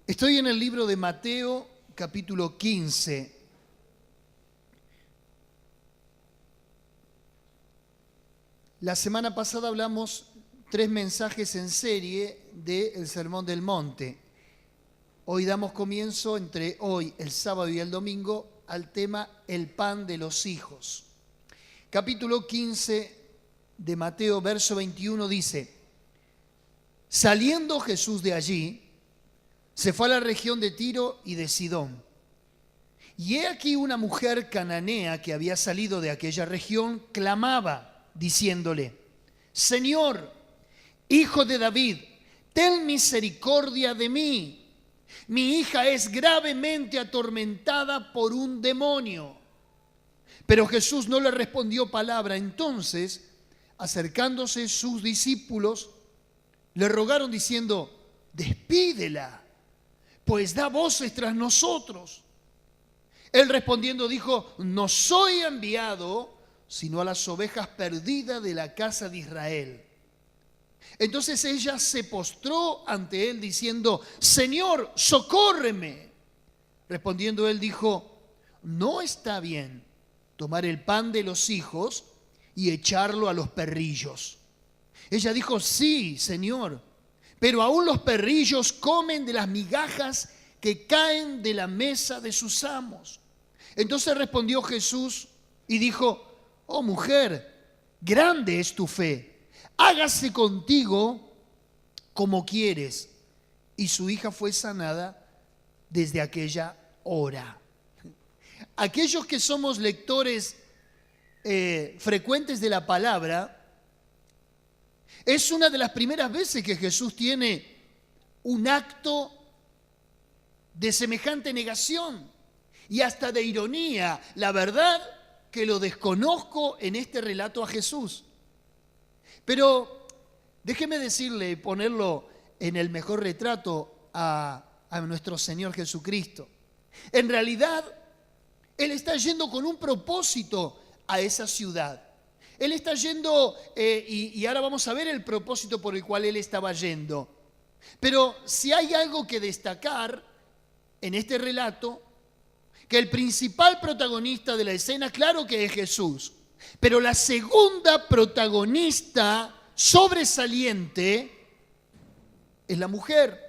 Estoy en el libro de Mateo, capítulo 15. La semana pasada hablamos 3 mensajes en serie del Sermón del Monte. Hoy damos comienzo entre hoy, el sábado y el domingo, al tema el pan de los hijos. Capítulo 15 de Mateo, verso 21 dice: Saliendo Jesús de allí, se fue a la región de Tiro y de Sidón. Y he aquí una mujer cananea que había salido de aquella región, clamaba, diciéndole: Señor, Hijo de David, ten misericordia de mí. Mi hija es gravemente atormentada por un demonio. Pero Jesús no le respondió palabra. Entonces, acercándose sus discípulos, le rogaron diciendo: despídela, pues da voces tras nosotros. Él respondiendo dijo: no soy enviado sino a las ovejas perdidas de la casa de Israel. Entonces ella se postró ante él diciendo: Señor, socórreme. Respondiendo él dijo: no está bien tomar el pan de los hijos y echarlo a los perrillos. Ella dijo: sí, Señor, pero aún los perrillos comen de las migajas que caen de la mesa de sus amos. Entonces respondió Jesús y dijo: oh mujer, grande es tu fe, hágase contigo como quieres. Y su hija fue sanada desde aquella hora. Aquellos que somos lectores frecuentes de la palabra, es una de las primeras veces que Jesús tiene un acto de semejante negación y hasta de ironía. La verdad que lo desconozco en este relato a Jesús. Pero déjeme decirle, ponerlo en el mejor retrato a nuestro Señor Jesucristo. En realidad, Él está yendo con un propósito a esa ciudad. Él está yendo, y ahora vamos a ver el propósito por el cual Él estaba yendo. Pero si hay algo que destacar en este relato, que el principal protagonista de la escena, claro que es Jesús, pero la segunda protagonista sobresaliente es la mujer.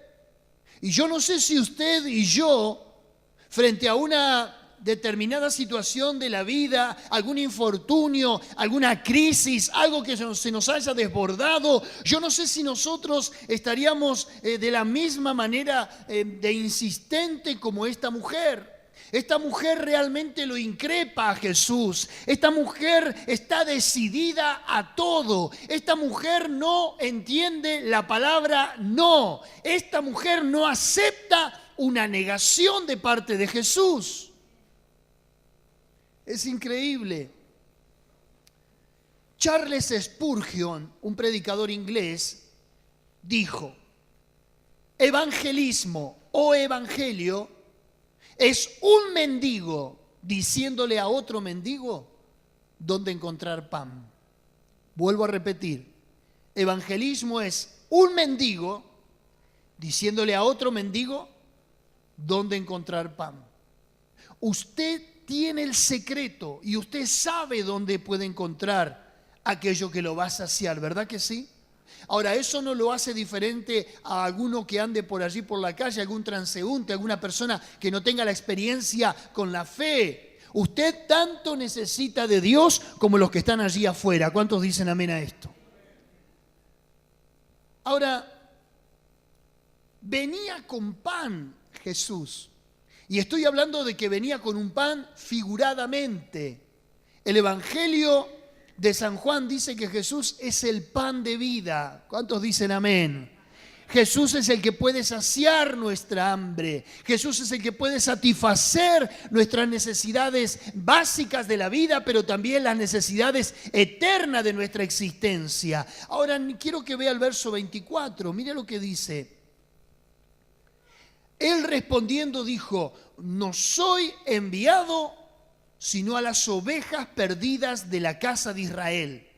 Y yo no sé si usted y yo, frente a una determinada situación de la vida, algún infortunio, alguna crisis, algo que se nos haya desbordado, yo no sé si nosotros estaríamos de la misma manera de insistente como esta mujer. Esta mujer realmente lo increpa a Jesús. Esta mujer está decidida a todo. Esta mujer no entiende la palabra no. Esta mujer no acepta una negación de parte de Jesús. Es increíble. Charles Spurgeon, un predicador inglés, dijo: evangelismo o evangelio es un mendigo diciéndole a otro mendigo dónde encontrar pan. Vuelvo a repetir, evangelismo es un mendigo diciéndole a otro mendigo dónde encontrar pan. Usted tiene el secreto y usted sabe dónde puede encontrar aquello que lo va a saciar, ¿verdad que sí? Ahora, eso no lo hace diferente a alguno que ande por allí por la calle, algún transeúnte, alguna persona que no tenga la experiencia con la fe. Usted tanto necesita de Dios como los que están allí afuera. ¿Cuántos dicen amén a esto? Ahora, venía con pan Jesús. Y estoy hablando de que venía con un pan figuradamente. El Evangelio de San Juan dice que Jesús es el pan de vida. ¿Cuántos dicen amén? Jesús es el que puede saciar nuestra hambre. Jesús es el que puede satisfacer nuestras necesidades básicas de la vida, pero también las necesidades eternas de nuestra existencia. Ahora quiero que vea el verso 24. Mire lo que dice. Él respondiendo dijo: no soy enviado sino a las ovejas perdidas de la casa de Israel.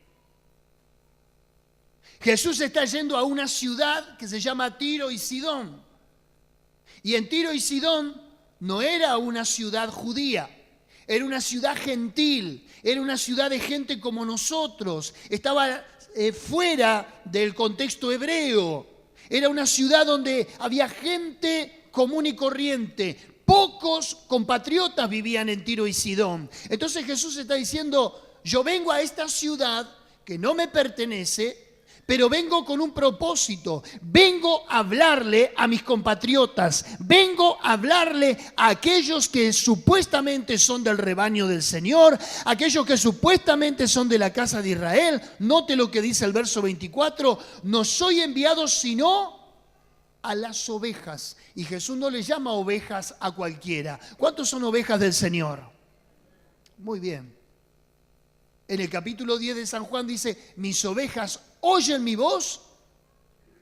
Jesús está yendo a una ciudad que se llama Tiro y Sidón. Y en Tiro y Sidón no era una ciudad judía, era una ciudad gentil, era una ciudad de gente como nosotros, estaba fuera del contexto hebreo, era una ciudad donde había gente común y corriente. Pocos compatriotas vivían en Tiro y Sidón. Entonces Jesús está diciendo, yo vengo a esta ciudad que no me pertenece, pero vengo con un propósito. Vengo a hablarle a mis compatriotas. Vengo a hablarle a aquellos que supuestamente son del rebaño del Señor, aquellos que supuestamente son de la casa de Israel. Note lo que dice el verso 24. No soy enviado sino a las ovejas. Y Jesús no le llama ovejas a cualquiera. ¿Cuántos son ovejas del Señor? Muy bien. En el capítulo 10 de San Juan dice, mis ovejas oyen mi voz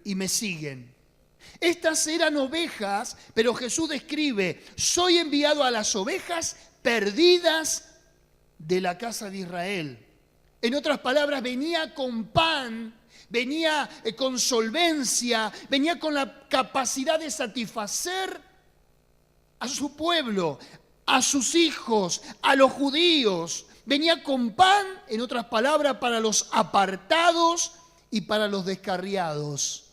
y me siguen. Estas eran ovejas, pero Jesús describe, soy enviado a las ovejas perdidas de la casa de Israel. En otras palabras, venía con pan, venía con solvencia, venía con la capacidad de satisfacer a su pueblo, a sus hijos, a los judíos. Venía con pan, en otras palabras, para los apartados y para los descarriados.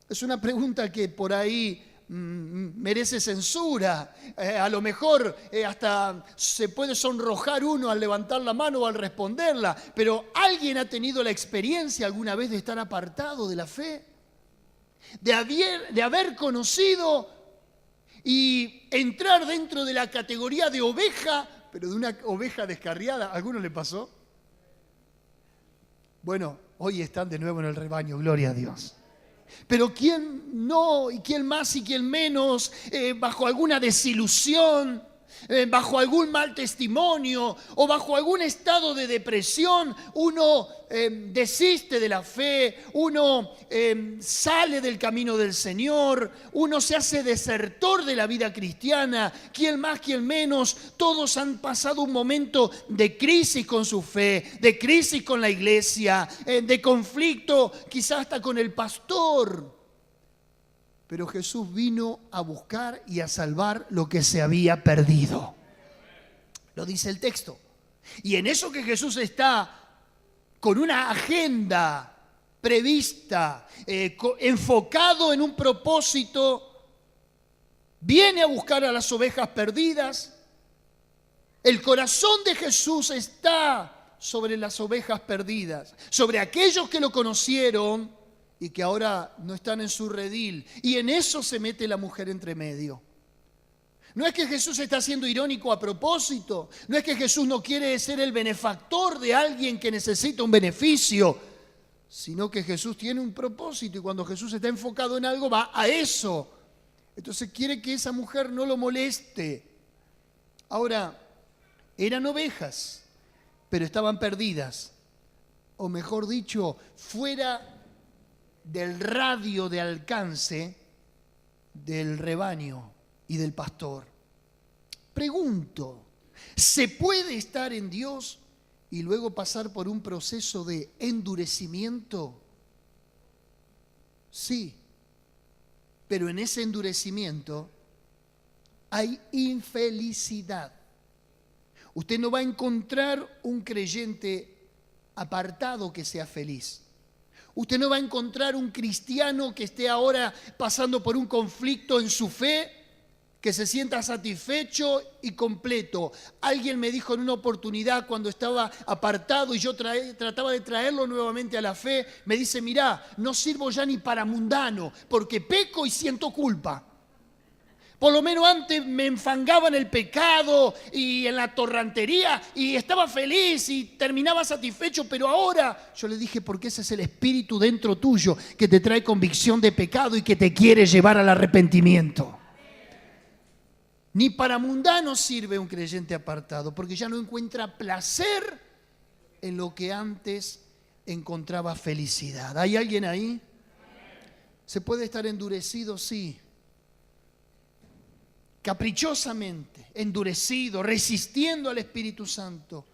Es una pregunta que por ahí merece censura. A lo mejor hasta se puede sonrojar uno al levantar la mano o al responderla. Pero ¿alguien ha tenido la experiencia alguna vez de estar apartado de la fe? De haber conocido y entrar dentro de la categoría de oveja, pero de una oveja descarriada. ¿A alguno le pasó? Bueno, hoy están de nuevo en el rebaño, gloria a Dios. Pero ¿quién no? ¿Y quién más y quién menos? Bajo alguna desilusión, bajo algún mal testimonio o bajo algún estado de depresión, uno desiste de la fe, uno sale del camino del Señor, uno se hace desertor de la vida cristiana. ¿Quién más, quién menos? Todos han pasado un momento de crisis con su fe, de crisis con la iglesia, de conflicto quizás hasta con el pastor. Pero Jesús vino a buscar y a salvar lo que se había perdido. Lo dice el texto. Y en eso que Jesús está con una agenda prevista, enfocado en un propósito, viene a buscar a las ovejas perdidas. El corazón de Jesús está sobre las ovejas perdidas, sobre aquellos que lo conocieron y que ahora no están en su redil. Y en eso se mete la mujer entre medio. No es que Jesús está siendo irónico a propósito. No es que Jesús no quiere ser el benefactor de alguien que necesita un beneficio, sino que Jesús tiene un propósito y cuando Jesús está enfocado en algo va a eso. Entonces quiere que esa mujer no lo moleste. Ahora, eran ovejas, pero estaban perdidas. O mejor dicho, fuera del radio de alcance del rebaño y del pastor. Pregunto, ¿se puede estar en Dios y luego pasar por un proceso de endurecimiento? Sí, pero en ese endurecimiento hay infelicidad. Usted no va a encontrar un creyente apartado que sea feliz. Usted no va a encontrar un cristiano que esté ahora pasando por un conflicto en su fe, que se sienta satisfecho y completo. Alguien me dijo en una oportunidad cuando estaba apartado y yo trataba de traerlo nuevamente a la fe, me dice, mirá, no sirvo ya ni para mundano, porque peco y siento culpa. Por lo menos antes me enfangaba en el pecado y en la torrantería y estaba feliz y terminaba satisfecho, pero ahora yo le dije, porque ese es el espíritu dentro tuyo que te trae convicción de pecado y que te quiere llevar al arrepentimiento. Ni para mundano sirve un creyente apartado, porque ya no encuentra placer en lo que antes encontraba felicidad. ¿Hay alguien ahí? ¿Se puede estar endurecido? Sí. Caprichosamente, endurecido, resistiendo al Espíritu Santo,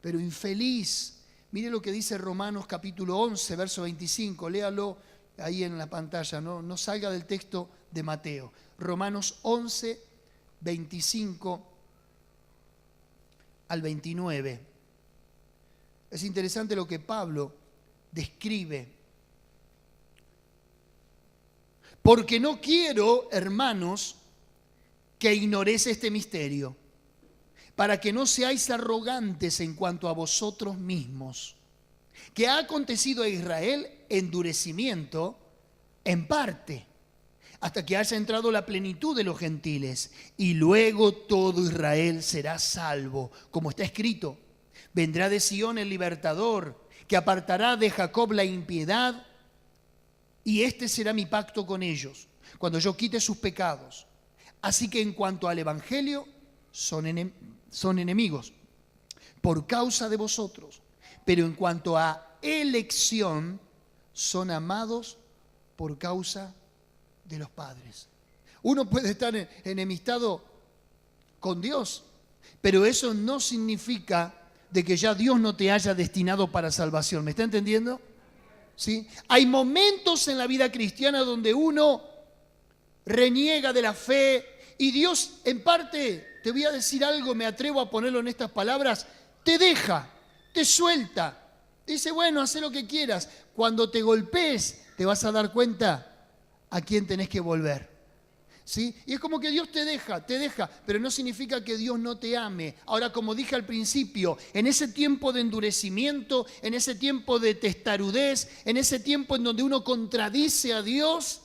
pero infeliz. Mire lo que dice Romanos capítulo 11, verso 25, léalo ahí en la pantalla, no salga del texto de Mateo. Romanos 11, 25 al 29. Es interesante lo que Pablo describe. Porque no quiero, hermanos, que ignoréis este misterio, para que no seáis arrogantes en cuanto a vosotros mismos, que ha acontecido a Israel endurecimiento en parte, hasta que haya entrado la plenitud de los gentiles, y luego todo Israel será salvo, como está escrito: vendrá de Sión el libertador, que apartará de Jacob la impiedad, y este será mi pacto con ellos, cuando yo quite sus pecados. Así que en cuanto al evangelio, son enemigos por causa de vosotros, pero en cuanto a elección, son amados por causa de los padres. Uno puede estar enemistado con Dios, pero eso no significa de que ya Dios no te haya destinado para salvación. ¿Me está entendiendo? ¿Sí? Hay momentos en la vida cristiana donde uno reniega de la fe y Dios, en parte, te voy a decir algo, me atrevo a ponerlo en estas palabras, te deja, te suelta, dice, bueno, haz lo que quieras. Cuando te golpees, te vas a dar cuenta a quién tenés que volver. ¿Sí? Y es como que Dios te deja, pero no significa que Dios no te ame. Ahora, como dije al principio, en ese tiempo de endurecimiento, en ese tiempo de testarudez, en ese tiempo en donde uno contradice a Dios,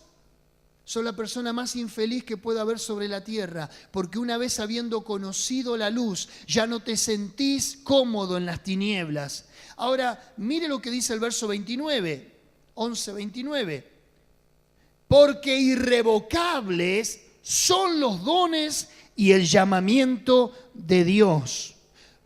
sos la persona más infeliz que pueda haber sobre la tierra, porque una vez habiendo conocido la luz, ya no te sentís cómodo en las tinieblas. Ahora, mire lo que dice el verso 29, 11:29. Porque irrevocables son los dones y el llamamiento de Dios.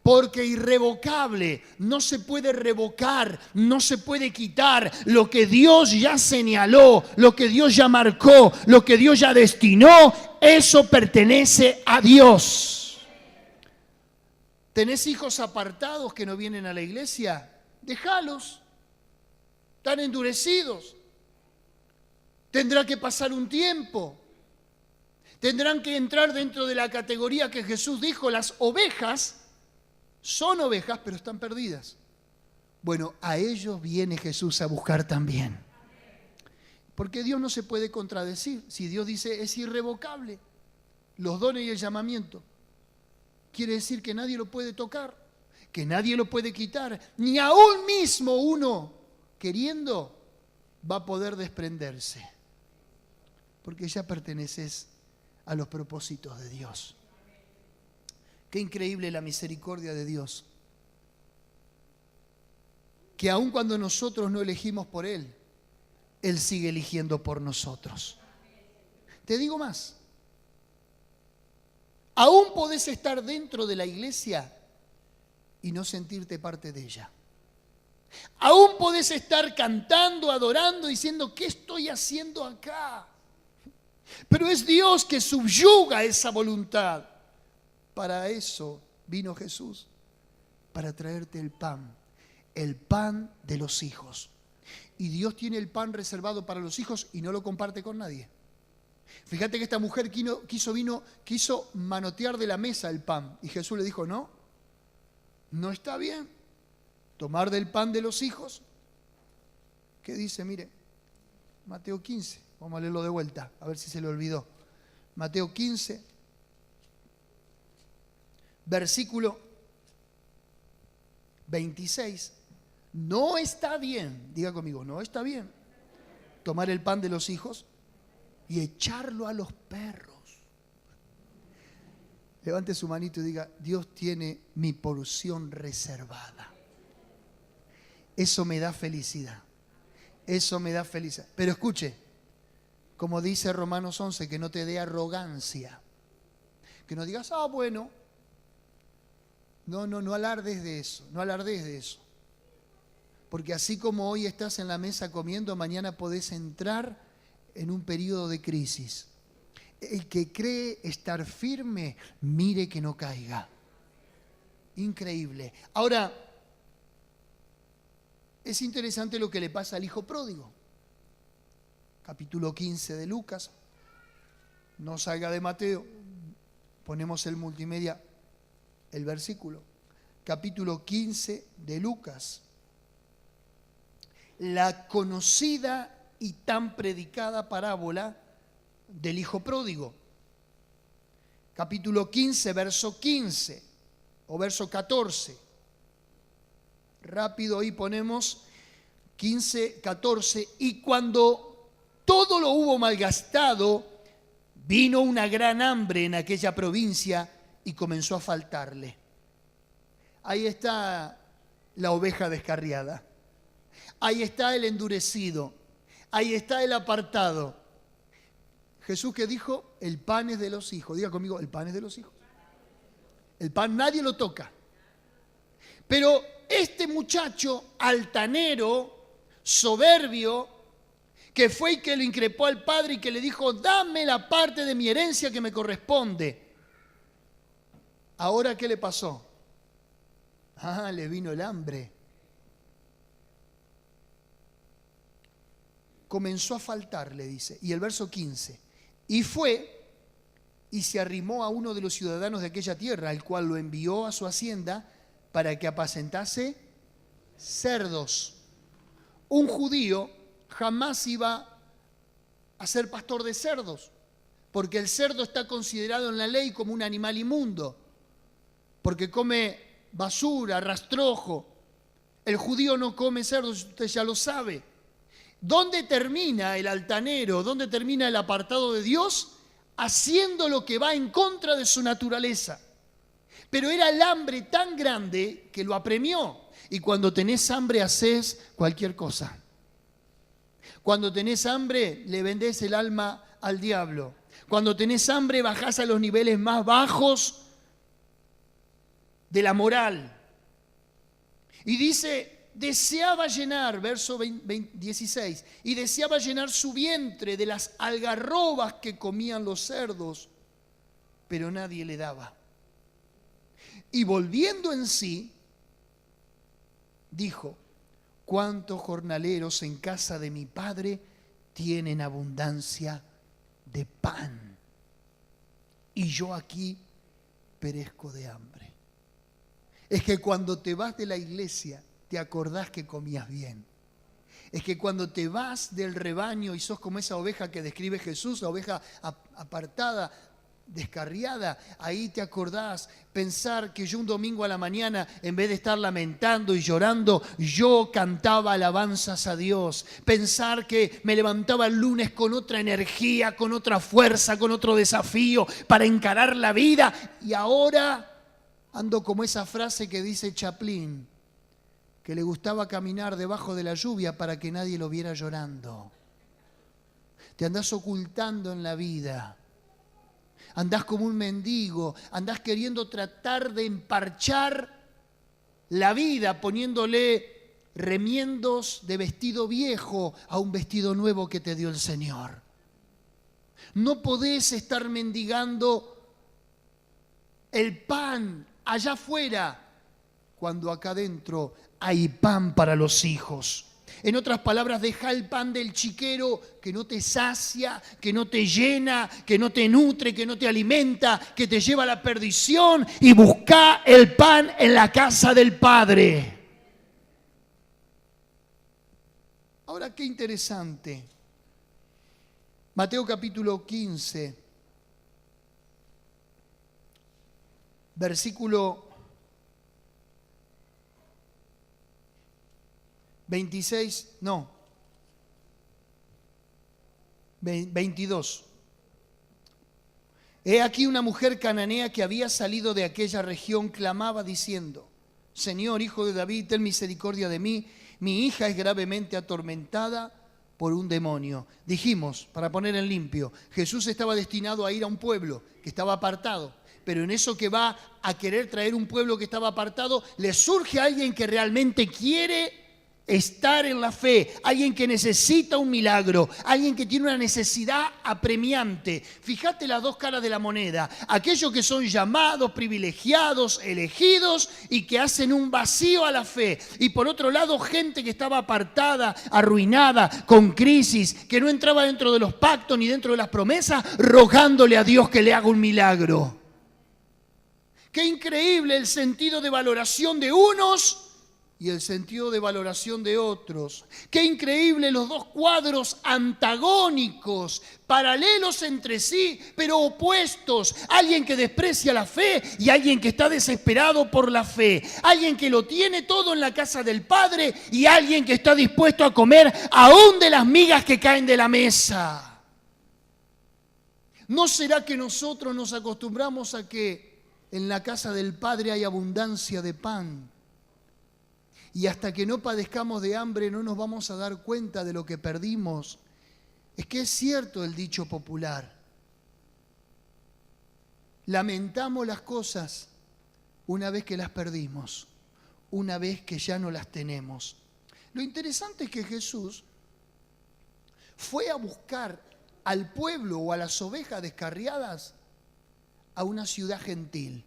Porque irrevocable, no se puede revocar, no se puede quitar lo que Dios ya señaló, lo que Dios ya marcó, lo que Dios ya destinó, eso pertenece a Dios. ¿Tenés hijos apartados que no vienen a la iglesia? Déjalos, están endurecidos. Tendrá que pasar un tiempo. Tendrán que entrar dentro de la categoría que Jesús dijo, las ovejas son ovejas, pero están perdidas. Bueno, a ellos viene Jesús a buscar también. Porque Dios no se puede contradecir. Si Dios dice es irrevocable, los dones y el llamamiento, quiere decir que nadie lo puede tocar, que nadie lo puede quitar, ni aún mismo uno queriendo va a poder desprenderse. Porque ya perteneces a los propósitos de Dios. Qué increíble la misericordia de Dios. Que aun cuando nosotros no elegimos por Él, Él sigue eligiendo por nosotros. Te digo más. Aún podés estar dentro de la iglesia y no sentirte parte de ella. Aún podés estar cantando, adorando, diciendo, ¿qué estoy haciendo acá? Pero es Dios que subyuga esa voluntad. Para eso vino Jesús, para traerte el pan de los hijos. Y Dios tiene el pan reservado para los hijos y no lo comparte con nadie. Fíjate que esta mujer quiso manotear de la mesa el pan. Y Jesús le dijo, no está bien tomar del pan de los hijos. ¿Qué dice? Mire, Mateo 15. Vamos a leerlo de vuelta, a ver si se le olvidó. Mateo 15, versículo 26. No está bien, diga conmigo, no está bien tomar el pan de los hijos y echarlo a los perros. Levante su manito y diga, Dios tiene mi porción reservada. Eso me da felicidad. Eso me da felicidad. Pero escuche, como dice Romanos 11, que no te dé arrogancia. Que no digas, bueno. No alardes de eso, no alardes de eso. Porque así como hoy estás en la mesa comiendo, mañana podés entrar en un periodo de crisis. El que cree estar firme, mire que no caiga. Increíble. Ahora, es interesante lo que le pasa al hijo pródigo. capítulo 15 de Lucas. No salga de Mateo, ponemos el multimedia, el versículo. Capítulo 15 de Lucas. La conocida y tan predicada parábola del hijo pródigo. Capítulo 15, verso 15 o verso 14. Rápido, ahí ponemos 15, 14. Y cuando todo lo hubo malgastado, vino una gran hambre en aquella provincia y comenzó a faltarle. Ahí está la oveja descarriada. Ahí está el endurecido. Ahí está el apartado. Jesús, que dijo: el pan es de los hijos. Diga conmigo: el pan es de los hijos. El pan nadie lo toca. Pero este muchacho altanero, soberbio, que fue y que lo increpó al padre y que le dijo: dame la parte de mi herencia que me corresponde. ¿Ahora qué le pasó? Le vino el hambre. Comenzó a faltarle, dice. Y el verso 15. Y fue y se arrimó a uno de los ciudadanos de aquella tierra, el cual lo envió a su hacienda para que apacentase cerdos. Un judío jamás iba a ser pastor de cerdos, porque el cerdo está considerado en la ley como un animal inmundo, porque come basura, rastrojo. El judío no come cerdos, usted ya lo sabe. ¿Dónde termina el altanero? ¿Dónde termina el apartado de Dios? Haciendo lo que va en contra de su naturaleza. Pero era el hambre tan grande que lo apremió. Y cuando tenés hambre haces cualquier cosa. Cuando tenés hambre le vendés el alma al diablo. Cuando tenés hambre bajás a los niveles más bajos de la moral. Y dice: deseaba llenar, verso 16, y deseaba llenar su vientre de las algarrobas que comían los cerdos, pero nadie le daba. Y volviendo en sí, dijo: cuántos jornaleros en casa de mi padre tienen abundancia de pan, y yo aquí perezco de hambre. Es que cuando te vas de la iglesia te acordás que comías bien. Es que cuando te vas del rebaño y sos como esa oveja que describe Jesús, la oveja apartada, descarriada, ahí te acordás pensar que yo un domingo a la mañana, en vez de estar lamentando y llorando, yo cantaba alabanzas a Dios. Pensar que me levantaba el lunes con otra energía, con otra fuerza, con otro desafío para encarar la vida. Y ahora ando como esa frase que dice Chaplin, que le gustaba caminar debajo de la lluvia para que nadie lo viera llorando. Te andás ocultando en la vida. Andás como un mendigo. Andás queriendo tratar de emparchar la vida, poniéndole remiendos de vestido viejo a un vestido nuevo que te dio el Señor. No podés estar mendigando el pan allá afuera cuando acá adentro hay pan para los hijos. En otras palabras, deja el pan del chiquero que no te sacia, que no te llena, que no te nutre, que no te alimenta, que te lleva a la perdición, y busca el pan en la casa del Padre. Ahora, qué interesante. Mateo capítulo 15, versículo 22. He aquí una mujer cananea que había salido de aquella región clamaba diciendo: Señor, hijo de David, ten misericordia de mí, mi hija es gravemente atormentada por un demonio. Dijimos, para poner en limpio, Jesús estaba destinado a ir a un pueblo que estaba apartado, pero en eso que va a querer traer un pueblo que estaba apartado, le surge a alguien que realmente quiere Estar en la fe, alguien que necesita un milagro, alguien que tiene una necesidad apremiante. Fíjate las dos caras de la moneda. Aquellos que son llamados, privilegiados, elegidos y que hacen un vacío a la fe. Y por otro lado, gente que estaba apartada, arruinada, con crisis, que no entraba dentro de los pactos ni dentro de las promesas, rogándole a Dios que le haga un milagro. Qué increíble el sentido de valoración de unos y el sentido de valoración de otros. Qué increíble los dos cuadros antagónicos, paralelos entre sí, pero opuestos. Alguien que desprecia la fe y alguien que está desesperado por la fe. Alguien que lo tiene todo en la casa del Padre y alguien que está dispuesto a comer aún de las migas que caen de la mesa. ¿No será que nosotros nos acostumbramos a que en la casa del Padre hay abundancia de pan? Y hasta que no padezcamos de hambre no nos vamos a dar cuenta de lo que perdimos. Es que es cierto el dicho popular. Lamentamos las cosas una vez que las perdimos, una vez que ya no las tenemos. Lo interesante es que Jesús fue a buscar al pueblo o a las ovejas descarriadas a una ciudad gentil,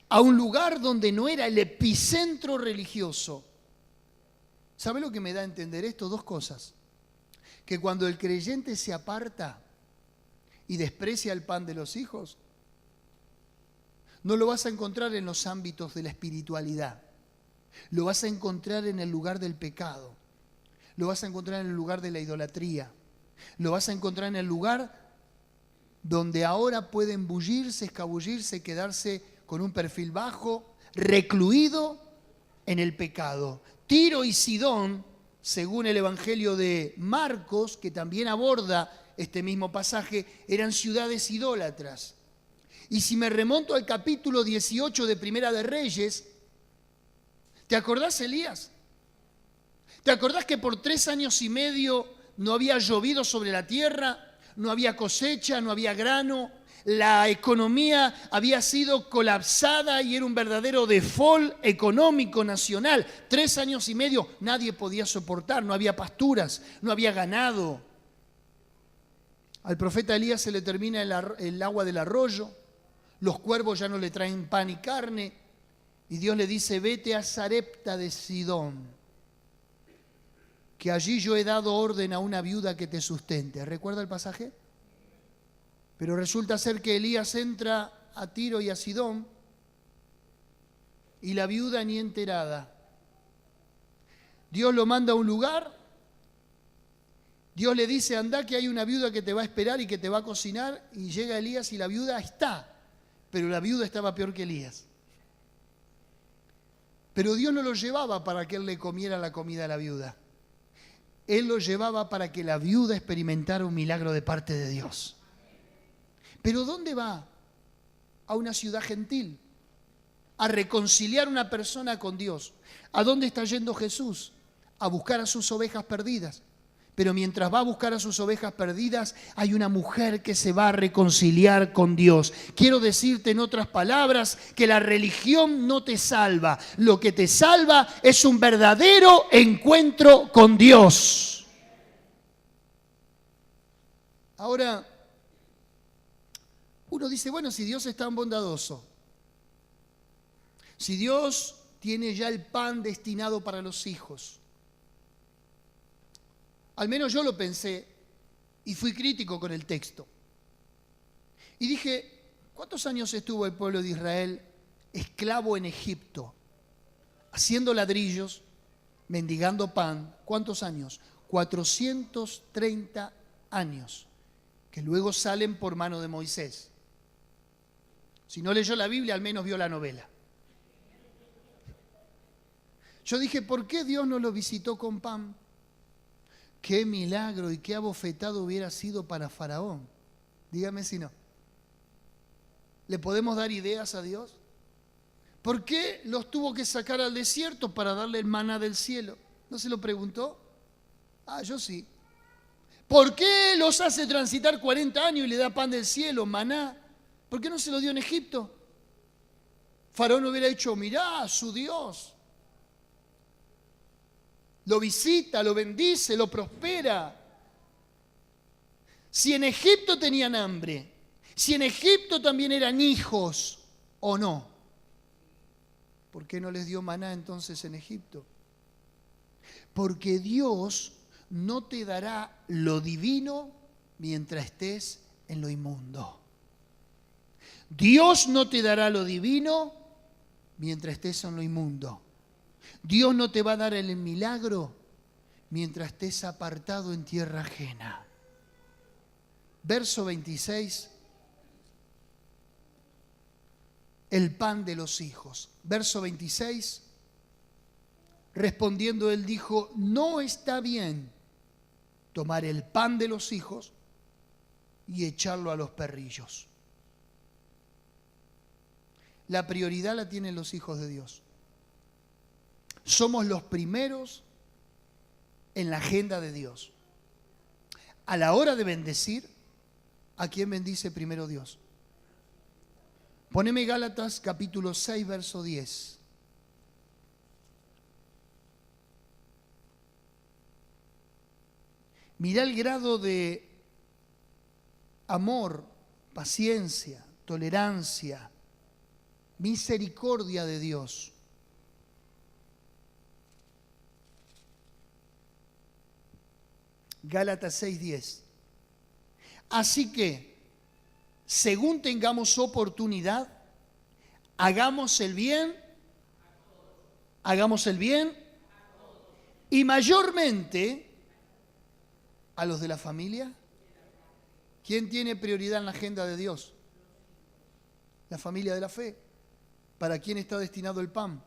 a un lugar donde no era el epicentro religioso. ¿Sabe lo que me da a entender esto? Dos cosas. Que cuando el creyente se aparta y desprecia el pan de los hijos, no lo vas a encontrar en los ámbitos de la espiritualidad. Lo vas a encontrar en el lugar del pecado. Lo vas a encontrar en el lugar de la idolatría. Lo vas a encontrar en el lugar donde ahora puede embullirse, escabullirse, quedarse con un perfil bajo, recluido en el pecado. Tiro y Sidón, según el Evangelio de Marcos, que también aborda este mismo pasaje, eran ciudades idólatras. Y si me remonto al capítulo 18 de Primera de Reyes, ¿te acordás, Elías? ¿Te acordás que por 3 años y medio no había llovido sobre la tierra? No había cosecha, no había grano. La economía había sido colapsada y era un verdadero default económico nacional. 3 años y medio nadie podía soportar, no había pasturas, no había ganado. Al profeta Elías se le termina el agua del arroyo, los cuervos ya no le traen pan y carne, y Dios le dice: vete a Sarepta de Sidón, que allí yo he dado orden a una viuda que te sustente. ¿Recuerda el pasaje? Pero resulta ser que Elías entra a Tiro y a Sidón y la viuda ni enterada. Dios lo manda a un lugar, Dios le dice: anda que hay una viuda que te va a esperar y que te va a cocinar, y llega Elías y la viuda está, pero la viuda estaba peor que Elías. Pero Dios no lo llevaba para que él le comiera la comida a la viuda. Él lo llevaba para que la viuda experimentara un milagro de parte de Dios. ¿Pero dónde va? A una ciudad gentil, a reconciliar a una persona con Dios. ¿A dónde está yendo Jesús? A buscar a sus ovejas perdidas. Pero mientras va a buscar a sus ovejas perdidas, hay una mujer que se va a reconciliar con Dios. Quiero decirte en otras palabras que la religión no te salva. Lo que te salva es un verdadero encuentro con Dios. Ahora, uno dice: bueno, si Dios es tan bondadoso, si Dios tiene ya el pan destinado para los hijos, al menos yo lo pensé y fui crítico con el texto. Y dije: ¿cuántos años estuvo el pueblo de Israel esclavo en Egipto, haciendo ladrillos, mendigando pan? ¿Cuántos años? 430 años, que luego salen por mano de Moisés. Si no leyó la Biblia, al menos vio la novela. Yo dije: ¿por qué Dios no lo visitó con pan? Qué milagro y qué abofetado hubiera sido para Faraón. Dígame si no. ¿Le podemos dar ideas a Dios? ¿Por qué los tuvo que sacar al desierto para darle el maná del cielo? ¿No se lo preguntó? Yo sí. ¿Por qué los hace transitar 40 años y le da pan del cielo, maná? ¿Por qué no se lo dio en Egipto? Faraón hubiera dicho: mirá, su Dios. lo visita, lo bendice, lo prospera. Si en Egipto tenían hambre, si en Egipto también eran hijos o no, ¿por qué no les dio maná entonces en Egipto? Porque Dios no te dará lo divino mientras estés en lo inmundo. Dios no te dará lo divino mientras estés en lo inmundo. Dios no te va a dar el milagro mientras estés apartado en tierra ajena. Verso 26. El pan de los hijos. Verso 26. Respondiendo él dijo, no está bien tomar el pan de los hijos y echarlo a los perrillos. La prioridad la tienen los hijos de Dios. Somos los primeros en la agenda de Dios. A la hora de bendecir, ¿a quién bendice primero Dios? Poneme Gálatas capítulo 6, verso 10. Mirá el grado de amor, paciencia, tolerancia, misericordia de Dios. Gálatas 6:10. Así que, según tengamos oportunidad, hagamos el bien y mayormente a los de la familia. ¿Quién tiene prioridad en la agenda de Dios? La familia de la fe. ¿Para quién está destinado el pan?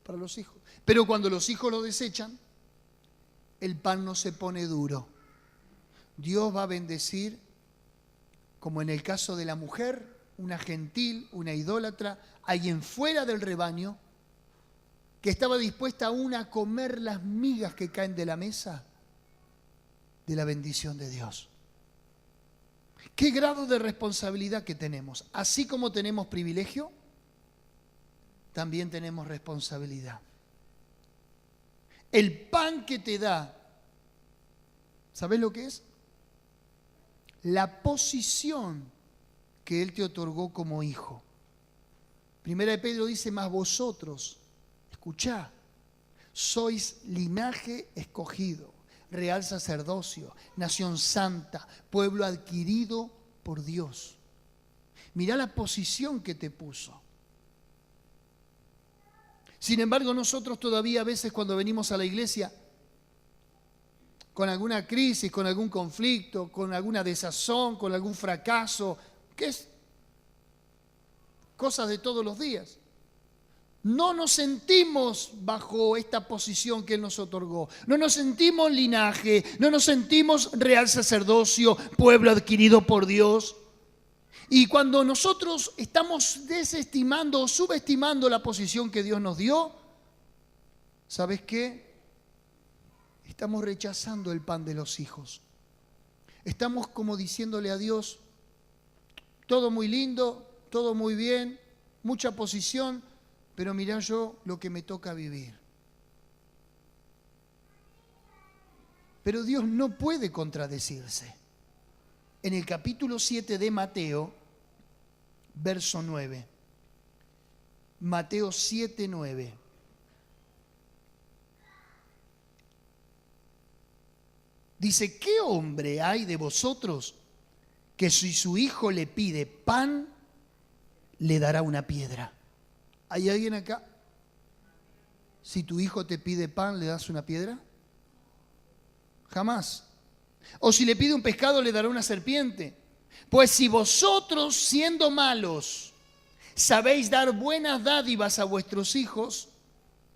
Para los hijos. Pero cuando los hijos lo desechan, el pan no se pone duro. Dios va a bendecir, como en el caso de la mujer, una gentil, una idólatra, alguien fuera del rebaño, que estaba dispuesta aún a comer las migas que caen de la mesa de la bendición de Dios. ¿Qué grado de responsabilidad que tenemos? Así como tenemos privilegio, también tenemos responsabilidad. El pan que te da, ¿sabes lo que es? La posición que Él te otorgó como hijo. Primera de Pedro dice, mas vosotros, escuchá, sois linaje escogido, real sacerdocio, nación santa, pueblo adquirido por Dios. Mirá la posición que te puso. Sin embargo, nosotros todavía a veces cuando venimos a la iglesia, con alguna crisis, con algún conflicto, con alguna desazón, con algún fracaso, que es cosas de todos los días, no nos sentimos bajo esta posición que Él nos otorgó. No nos sentimos linaje, no nos sentimos real sacerdocio, pueblo adquirido por Dios. Y cuando nosotros estamos desestimando o subestimando la posición que Dios nos dio, ¿sabes qué? Estamos rechazando el pan de los hijos. Estamos como diciéndole a Dios, todo muy lindo, todo muy bien, mucha posición, pero mirá yo lo que me toca vivir. Pero Dios no puede contradecirse. En el capítulo 7 de Mateo, verso 9. Mateo 7, 9. Dice, ¿qué hombre hay de vosotros que si su hijo le pide pan, le dará una piedra? ¿Hay alguien acá? Si tu hijo te pide pan, ¿le das una piedra? Jamás. O si le pide un pescado, ¿le dará una serpiente? Pues si vosotros, siendo malos, sabéis dar buenas dádivas a vuestros hijos,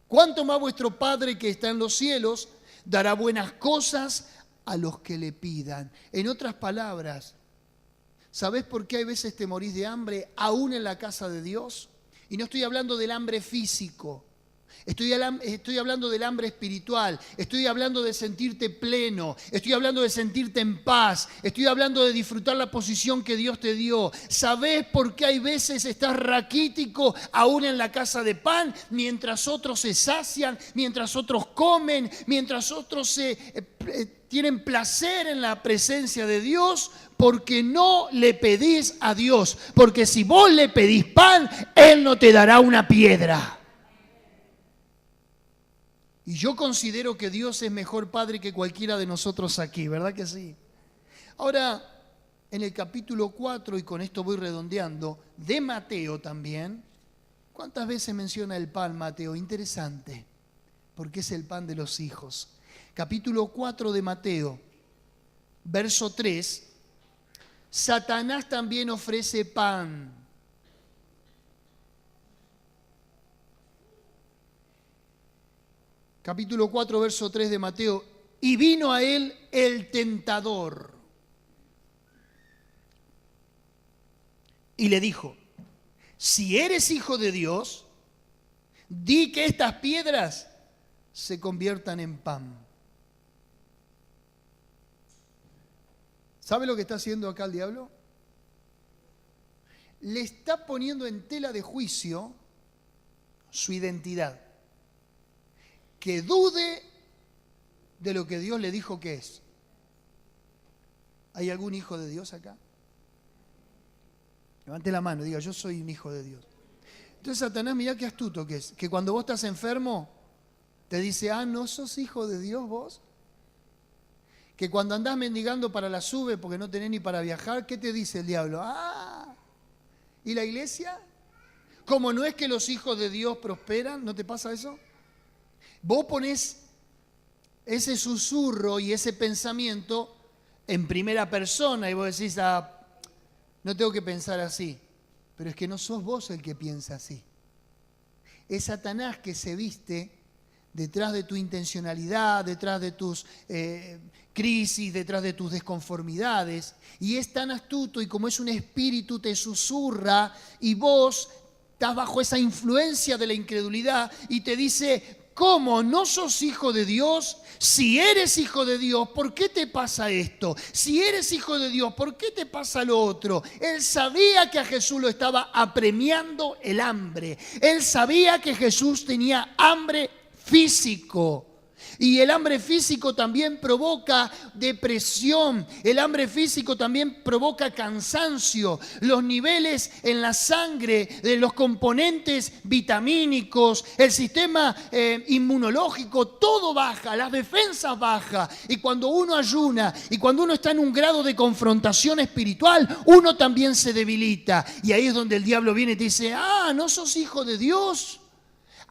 ¿cuánto más vuestro Padre que está en los cielos dará buenas cosas a los que le pidan? En otras palabras, ¿sabés por qué hay veces te morís de hambre aún en la casa de Dios? Y no estoy hablando del hambre físico, Estoy hablando del hambre espiritual, estoy hablando de sentirte pleno, estoy hablando de sentirte en paz, estoy hablando de disfrutar la posición que Dios te dio. ¿Sabés por qué hay veces estás raquítico aún en la casa de pan, mientras otros se sacian, mientras otros comen, mientras otros tienen placer en la presencia de Dios? Porque no le pedís a Dios, porque si vos le pedís pan, Él no te dará una piedra. Y yo considero que Dios es mejor Padre que cualquiera de nosotros aquí, ¿verdad que sí? Ahora, en el capítulo 4, y con esto voy redondeando, de Mateo también, ¿cuántas veces menciona el pan Mateo? Interesante, porque es el pan de los hijos. Capítulo 4 de Mateo, verso 3, Satanás también ofrece pan. Capítulo 4, verso 3 de Mateo. Y vino a él el tentador. Y le dijo, si eres hijo de Dios, di que estas piedras se conviertan en pan. ¿Sabe lo que está haciendo acá el diablo? Le está poniendo en tela de juicio su identidad. Que dude de lo que Dios le dijo que es. ¿Hay algún hijo de Dios acá? Levante la mano, diga, yo soy un hijo de Dios. Entonces Satanás, mirá qué astuto que es. Que cuando vos estás enfermo, te dice, ¿no sos hijo de Dios vos? Que cuando andás mendigando para la SUBE porque no tenés ni para viajar, ¿qué te dice el diablo? ¿Y la iglesia? ¿Cómo no es que los hijos de Dios prosperan? ¿No te pasa eso? Vos ponés ese susurro y ese pensamiento en primera persona y vos decís, no tengo que pensar así. Pero es que no sos vos el que piensa así. Es Satanás que se viste detrás de tu intencionalidad, detrás de tus crisis, detrás de tus desconformidades. Y es tan astuto y como es un espíritu te susurra y vos estás bajo esa influencia de la incredulidad y te dice, ¿cómo no sos hijo de Dios? Si eres hijo de Dios, ¿por qué te pasa esto? Si eres hijo de Dios, ¿por qué te pasa lo otro? Él sabía que a Jesús lo estaba apremiando el hambre. Él sabía que Jesús tenía hambre físico. Y el hambre físico también provoca depresión, el hambre físico también provoca cansancio. Los niveles en la sangre de los componentes vitamínicos, el sistema inmunológico, todo baja, las defensas bajan. Y cuando uno ayuna y cuando uno está en un grado de confrontación espiritual, uno también se debilita. Y ahí es donde el diablo viene y te dice, ¿no sos hijo de Dios?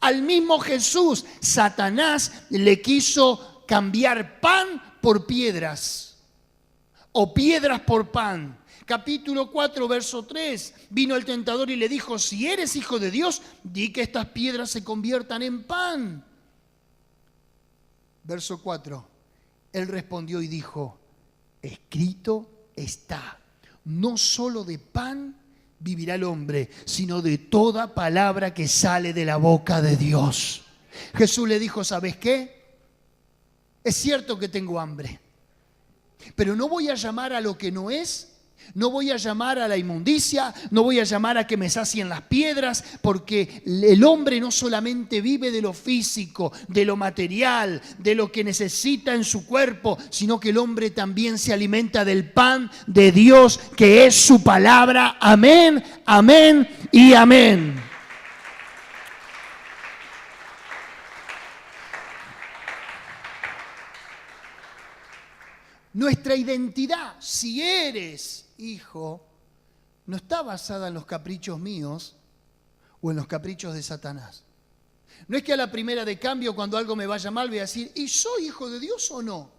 Al mismo Jesús, Satanás le quiso cambiar pan por piedras o piedras por pan. Capítulo 4, verso 3, vino el tentador y le dijo, si eres hijo de Dios, di que estas piedras se conviertan en pan. Verso 4, él respondió y dijo, escrito está, no solo de pan vivirá el hombre, sino de toda palabra que sale de la boca de Dios. Jesús le dijo, ¿sabes qué? Es cierto que tengo hambre, pero no voy a llamar a lo que no es, no voy a llamar a la inmundicia, no voy a llamar a que me sacien las piedras, porque el hombre no solamente vive de lo físico, de lo material, de lo que necesita en su cuerpo, sino que el hombre también se alimenta del pan de Dios, que es su palabra. Amén, amén y amén. Nuestra identidad, si eres hijo, no está basada en los caprichos míos o en los caprichos de Satanás. No es que a la primera de cambio, cuando algo me vaya mal, voy a decir, ¿y soy hijo de Dios o no?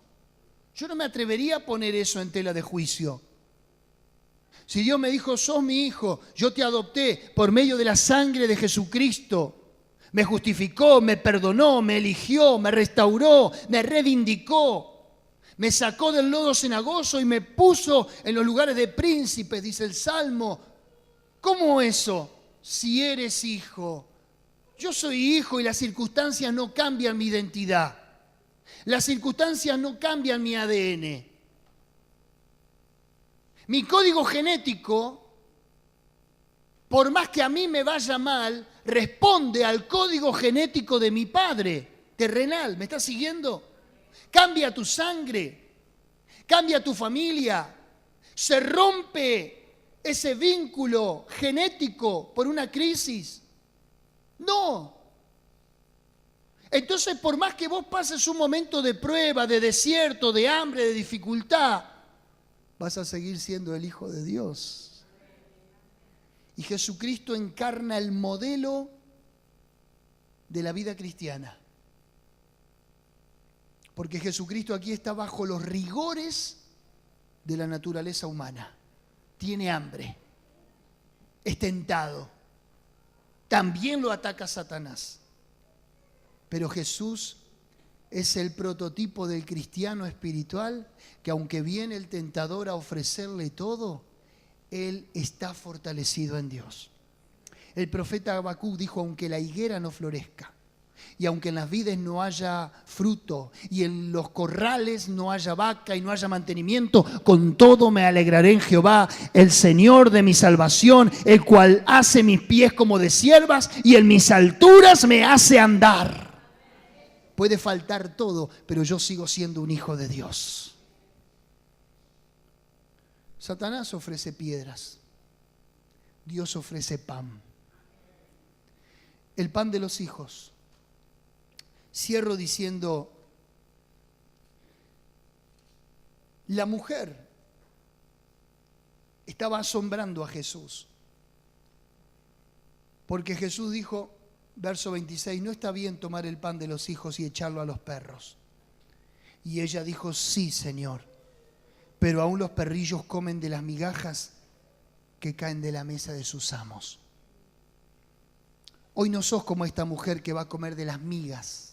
Yo no me atrevería a poner eso en tela de juicio. Si Dios me dijo, sos mi hijo, yo te adopté por medio de la sangre de Jesucristo, me justificó, me perdonó, me eligió, me restauró, me reivindicó. Me sacó del lodo cenagoso y me puso en los lugares de príncipes, dice el Salmo. ¿Cómo eso? Si eres hijo, yo soy hijo y las circunstancias no cambian mi identidad. Las circunstancias no cambian mi ADN. Mi código genético, por más que a mí me vaya mal, responde al código genético de mi padre terrenal. ¿Me estás siguiendo? Cambia tu sangre, cambia tu familia, se rompe ese vínculo genético por una crisis. No. Entonces, por más que vos pases un momento de prueba, de desierto, de hambre, de dificultad, vas a seguir siendo el Hijo de Dios. Y Jesucristo encarna el modelo de la vida cristiana. Porque Jesucristo aquí está bajo los rigores de la naturaleza humana. Tiene hambre, es tentado. También lo ataca Satanás. Pero Jesús es el prototipo del cristiano espiritual que aunque viene el tentador a ofrecerle todo, él está fortalecido en Dios. El profeta Habacuc dijo, aunque la higuera no florezca, y aunque en las vides no haya fruto, y en los corrales no haya vaca y no haya mantenimiento, con todo me alegraré en Jehová, el Señor de mi salvación, el cual hace mis pies como de ciervas y en mis alturas me hace andar. Puede faltar todo, pero yo sigo siendo un hijo de Dios. Satanás ofrece piedras, Dios ofrece pan. El pan de los hijos. Cierro diciendo, la mujer estaba asombrando a Jesús, porque Jesús dijo, verso 26, no está bien tomar el pan de los hijos y echarlo a los perros. Y ella dijo, sí, Señor, pero aún los perrillos comen de las migajas que caen de la mesa de sus amos. Hoy no sos como esta mujer que va a comer de las migas.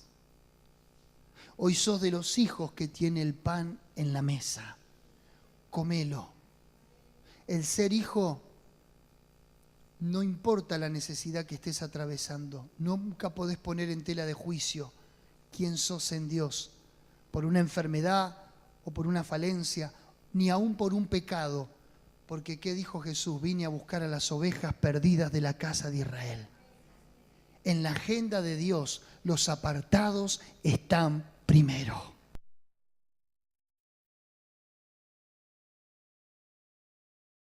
Hoy sos de los hijos que tiene el pan en la mesa. Comelo. El ser hijo no importa la necesidad que estés atravesando. Nunca podés poner en tela de juicio quién sos en Dios por una enfermedad o por una falencia, ni aún por un pecado. Porque ¿qué dijo Jesús? Vine a buscar a las ovejas perdidas de la casa de Israel. En la agenda de Dios, los apartados están primero.